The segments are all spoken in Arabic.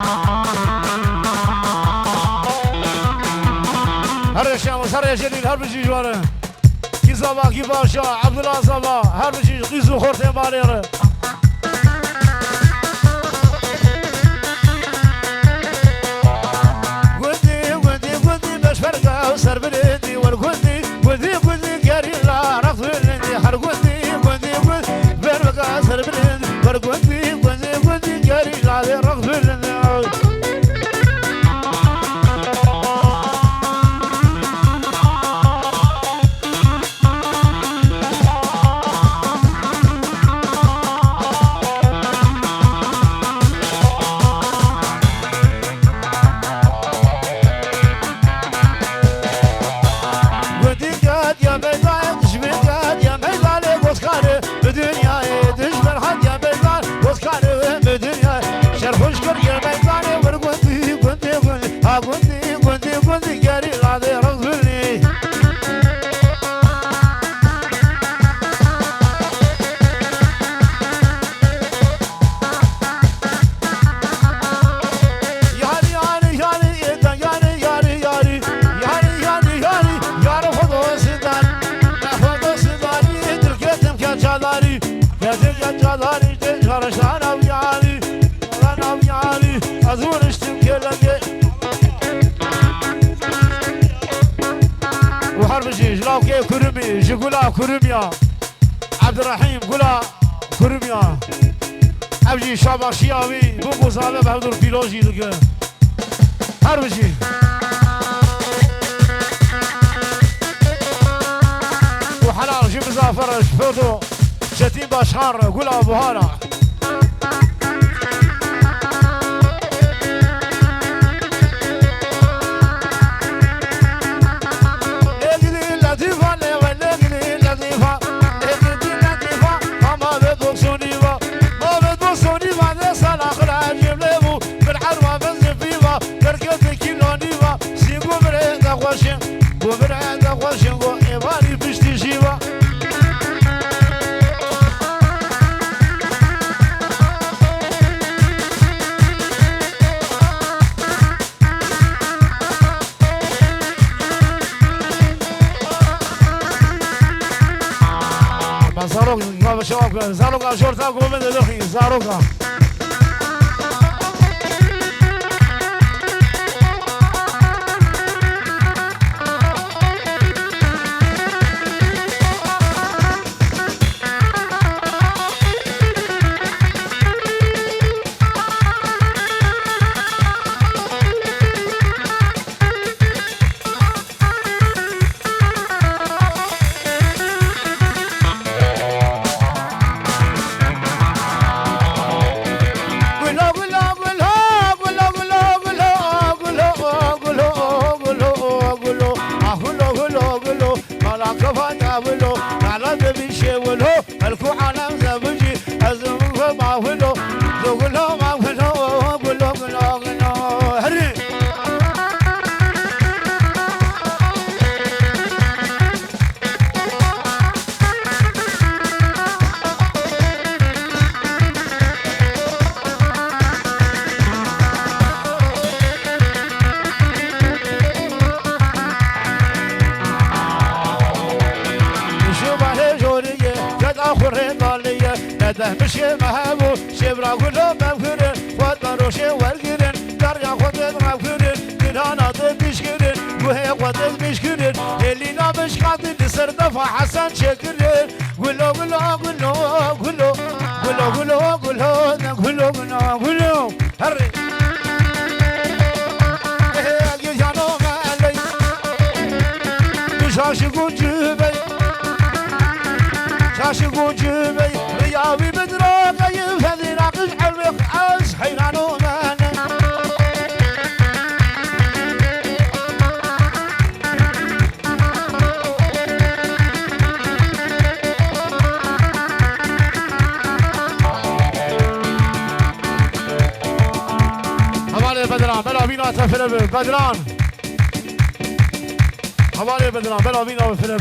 هر شام هر جلیل هر بچی جواره کی زبا کی باشا عبدالله زبا هر بچی قیزو خورته بالیره گندی بش فرقه سر بلندی ول گندی گری لا رفت بلندی هر گندی فرقه سر بلندی ول گندی گری لا رفت بلندی كرمي جقولا كرميا عبد الرحيم قولا كرميا ابجي شاباشياوي بوبو صاحب بهدور بيلوجي دغ هربجي وحلال جيب زافر شفودو شتيم باشار قولا بوهانا زاروكا شورتا قومن دلخي زاروكا مشي مهابو شبرا كله مبكرن وطروشي ورقرن درجا خطت مبكرن كنانا تبشكرن وهي خطت بشكرن اللي نابش قاتل لسر دفع حسن شكرن قلو قلو قلو قلو قلو قلو قلو قلو قلو قلو هري يجانو مالي شاشقو جبي شاشقو جبي رياوي بدراك يفهدي راقش حلوك عز حيرانو مانا حوالي بدران بلا بينا تفرب بدران حوالي بدران بلا بينا تفرب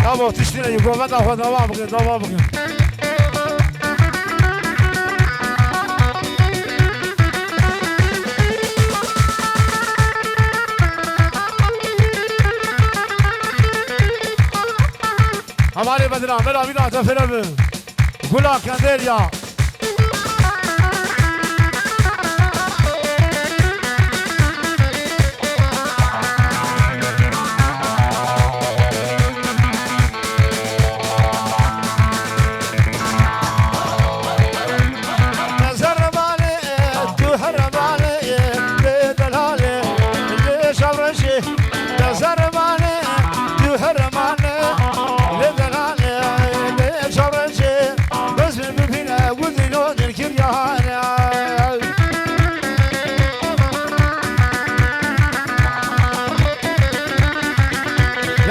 يابا تشتري يقول ما تاخذ ضوابط हमारे बदला मेरा बिना तो फिर गुला कंदेरिया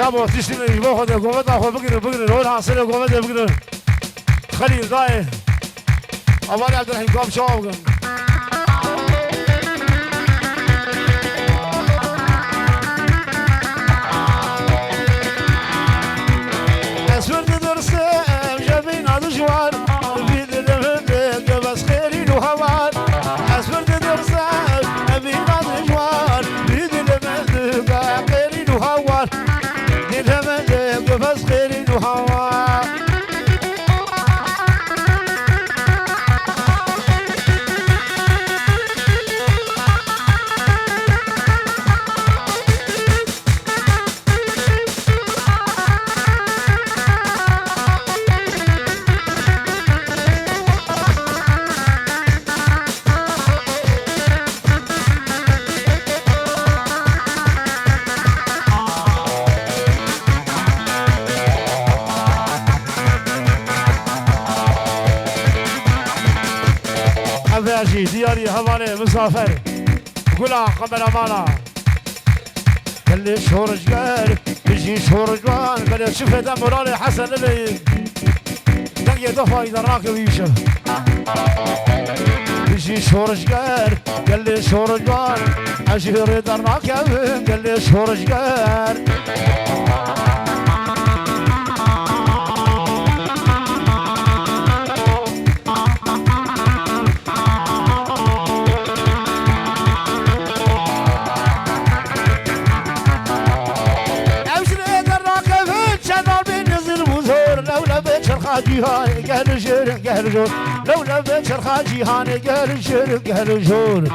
يابا تشتري باخذ قومتها اخذ بقدر هون حاصل قومتها بقدر خليل ضايع ابو عبد الرحيم قام شوق اسود درسه جابين هذا جوار بيد الهند بس خيرين وهوان اسود درسه جابين هذا جوار بيد الهند خيرين وهوان بس خيرين وهوا أباجي دياري هواني مسافر قولها قبل أمانة قال لي شهور جوال بيجي شهور جوال قال لي شوف هذا مرالي حسن اللي دقي دفع إذا راكب يشوف بيجي شهور جوال قال لي شهور جوال أشهر إذا راكب قال لي شهور جوال جيهان قهر جور قهر جور لولا بشر خاجيهان قهر جور قهر جور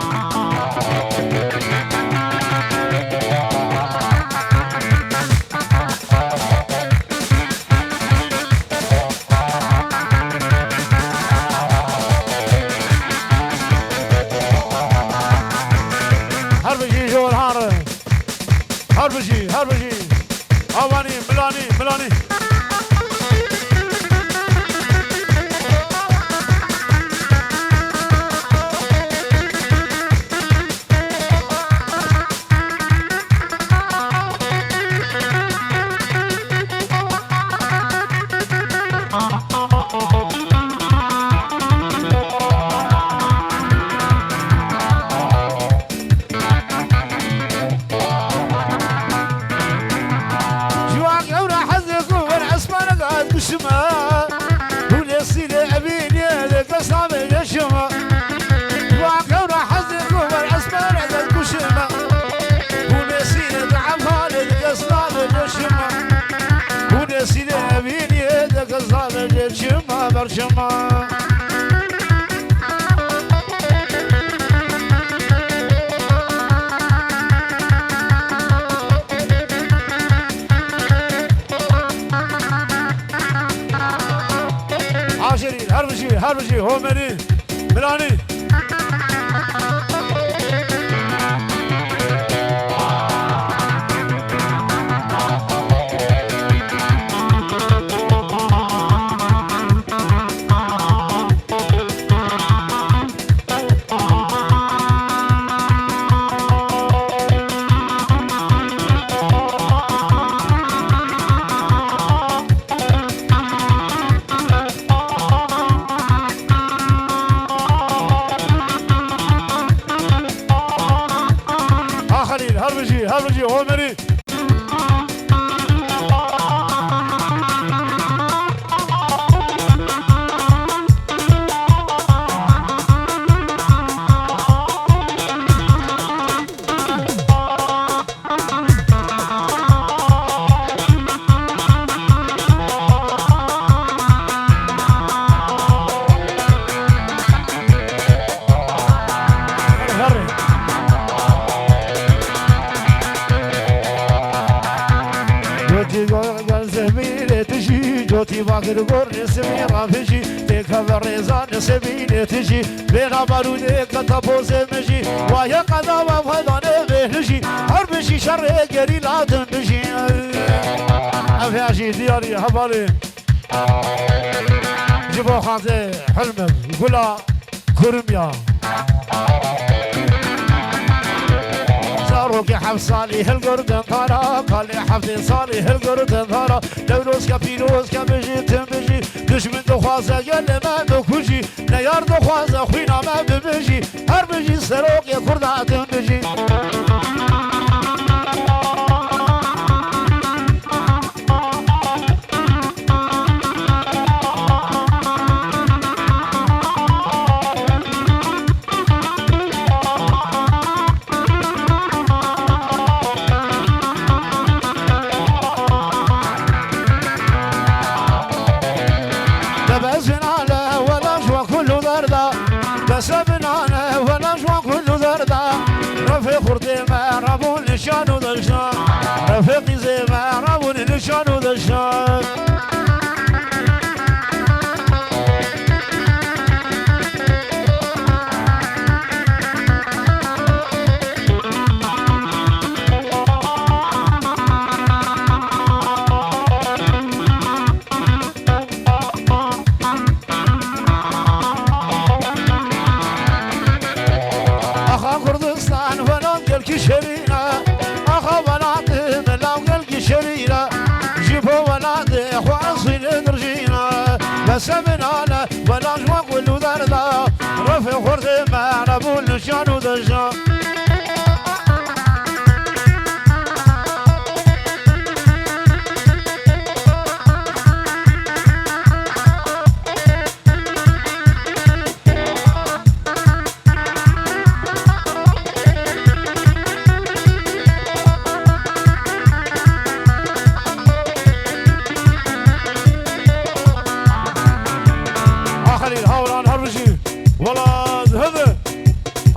هربجي جور هربجي اواني ملاني برشما عاشرين هربجي هو ملاني القرن سمي رافجي تكبر ريزان سبيل تجي بين بارودك تبوز مجي ويا قضا وفضان بهجي هربشي شر قليل عدم بجي أفياجي دياري هبالي جيبوا خاطي حلمك يقولها كرميا روكي حف صالح القردن ثارا قال لي حفظي صالح القردن ثارا دروس كبيروس كبجي تنبجي دشمن دخوازة قال ما دكوجي نيار دخوازة خوينا ما ببجي هر بجي سروك يا كردا تنبجي شانو دشان رفيقي زي ما رابوني شانو دشان أخا كردستان وننقل كشرينا سمنانا ولا جواق ولو داردا رفي خورتي ما نبول نشانو دجا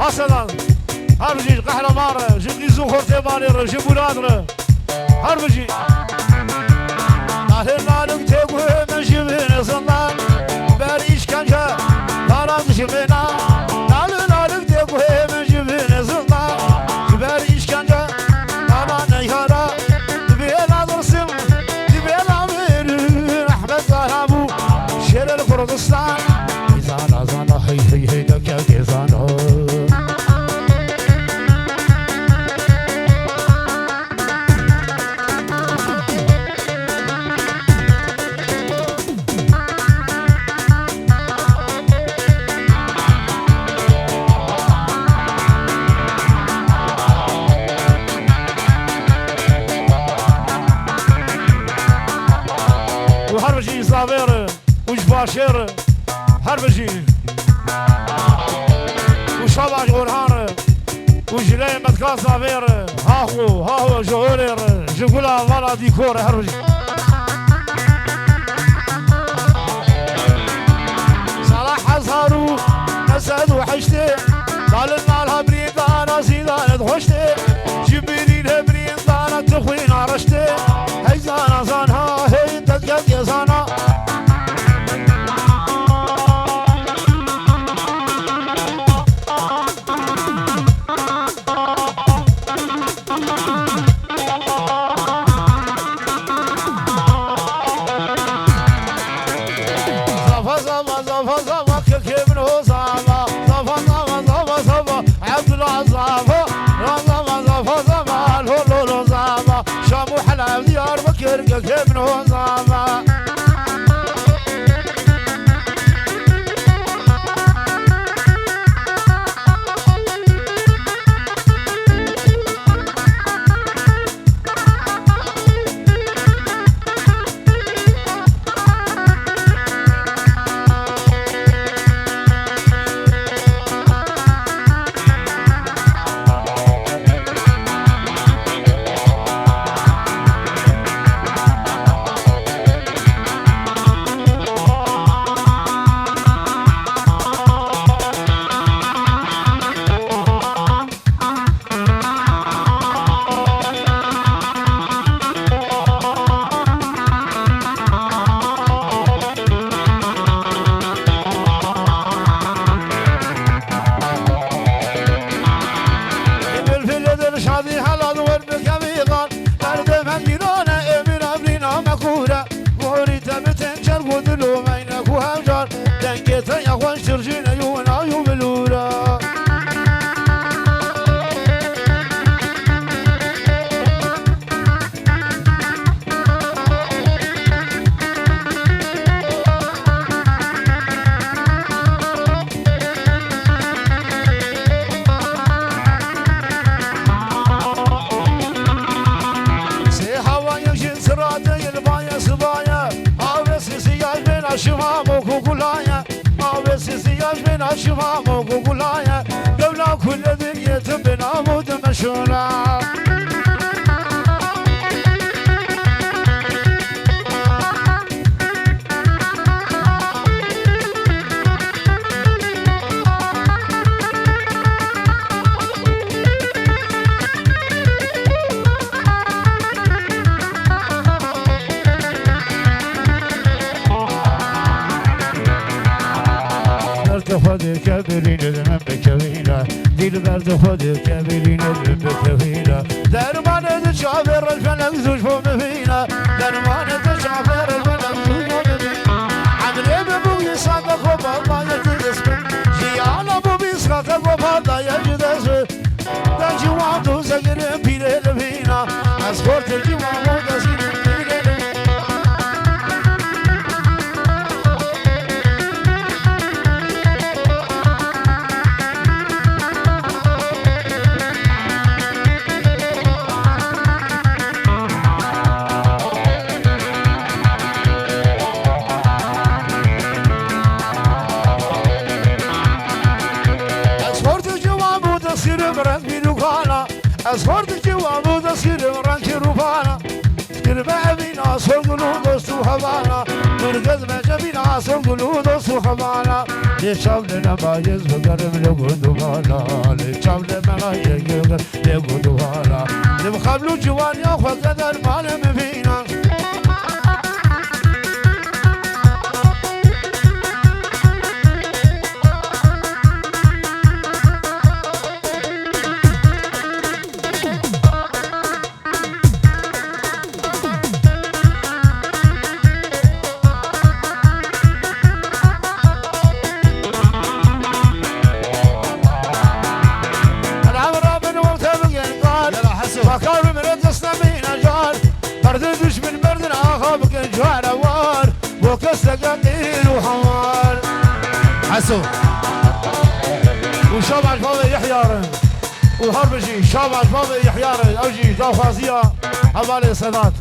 حسنا هربجي قهرمانه جدي زخور تباني رجي بولادره هربجي نالك تقوي من جبين زنان بريش كنجا نالك جبينا نالك تقوي من جبين زنان بريش كنجا نالك نيهارا تبيلا درسم تبيلا مير أحمد زهرابو شير الكردستان زانا زانا هي هي هي دكا زانا وهربجي صابر وجباشر هربجي وشباش غرهان وجلاي متكا صابر هاهو جوهر جقولا والا ديكور هربجي صلاح أزهرو نسد وحشتي قال المال هبرين دانا زيدان دخشتي جبريل هبرين دانا تخوين عرشتي هي زانا زانها هي تتقد يا زانا كيف نوزاما شما موكوكولايا عوسي ياش بنا شما موكوكولايا دولة كل دنيا تبنا مود مشهورة خود کبرین دم بکویلا دل برد خود کبرین دم بکویلا درمان دشافر الفلک زوج بمهینا درمان دشافر الفلک زوج بمهینا عمري ببوي صادق وبابا يجلس جيانا بوبي صادق وبابا يجلس دا جوان دو زغر بيرل بينا اسفورت جوان دو زغر أصفرت جوابو تصير رانك روبانا تربع بينا صلقلو دوستو حبانا ترقز مجبينا صلقلو دوستو حبانا ليشاب لنا بايز بقرب لقودو بانا ليشاب لنا يقر لقودو بانا نبخبلو جوان ياخذ قدر مانا مبينا حسو وشابع فاضي يحيار وهربجي شابع فاضي يحيار اوجي داو خازيه حوالي السادات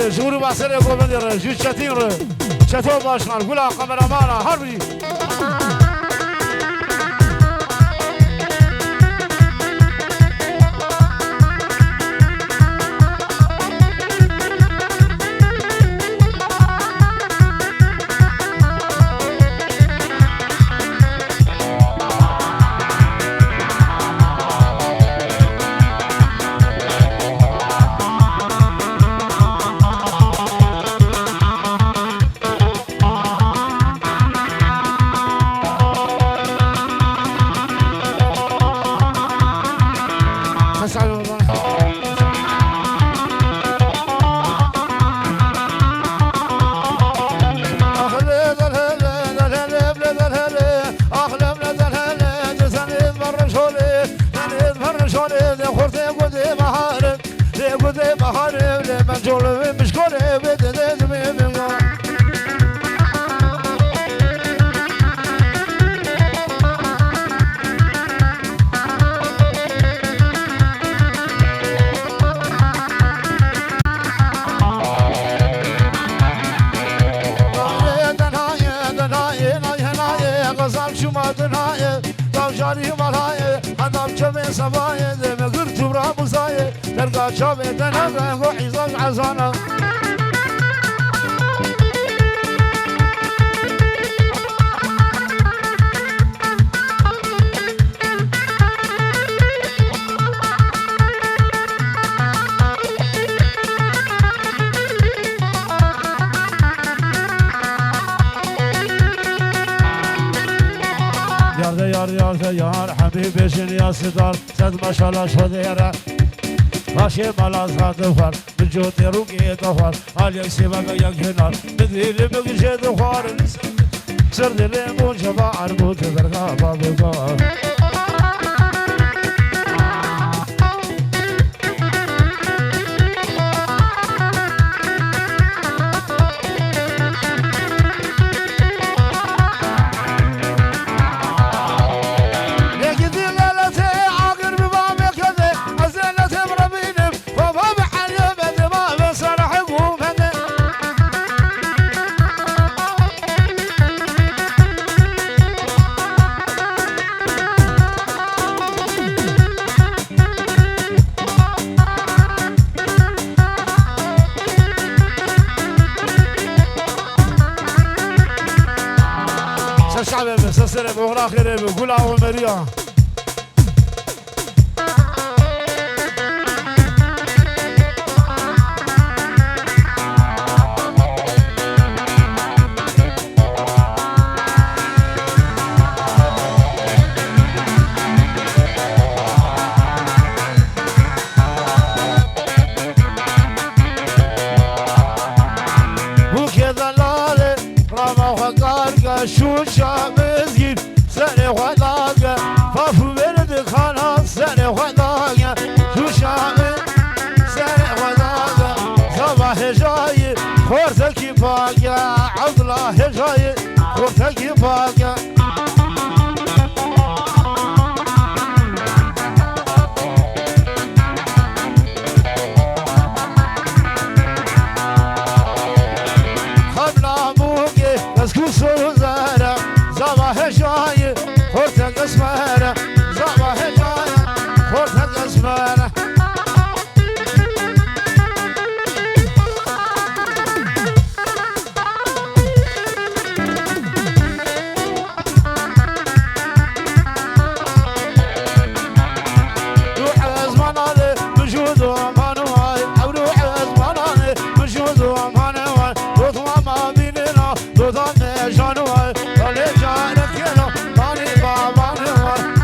جوري باسري قوبندر جو چتين چتو باشخان گلا قمرمانا هربي شانه خورده گوده بهاره گوده بهاره من جلوه مشکاره بده دمه جاری مالای هدام چه سبای دم گرت برا بزای درگاه چه تنها گو عزاز عزانا yar Habibi şinyası dar Sen maşallah şodera Başı malazatı var Vücut rukiye var Alyak sivaka yakınar Bedili bugüşedi var Sır dilim ucaba arbutu verga babuka سسر بغرا خير بقول عو مريا وكذا لا رما وقارك شو شامزين سنة ولاقة فافو برد خلاص سنة ولاقة شو شامل سنة ولاقة صباح جاي خورتك باقة عبد الله جاي خورتك باقة خبنا موقي بسكو سوزارة صباح جاي خورتك اسمارة صباح جاي خورتك اسمارة روح ازمانالي بجود ومانواي او روح ازمانالي بجود ومانواي دوتوا ما بيننا دوتوا نجانواي طالي جانك يلا طالي بابانواي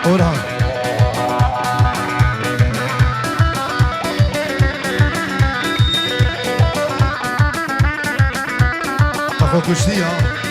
Orhan. Kafa kuştu ya.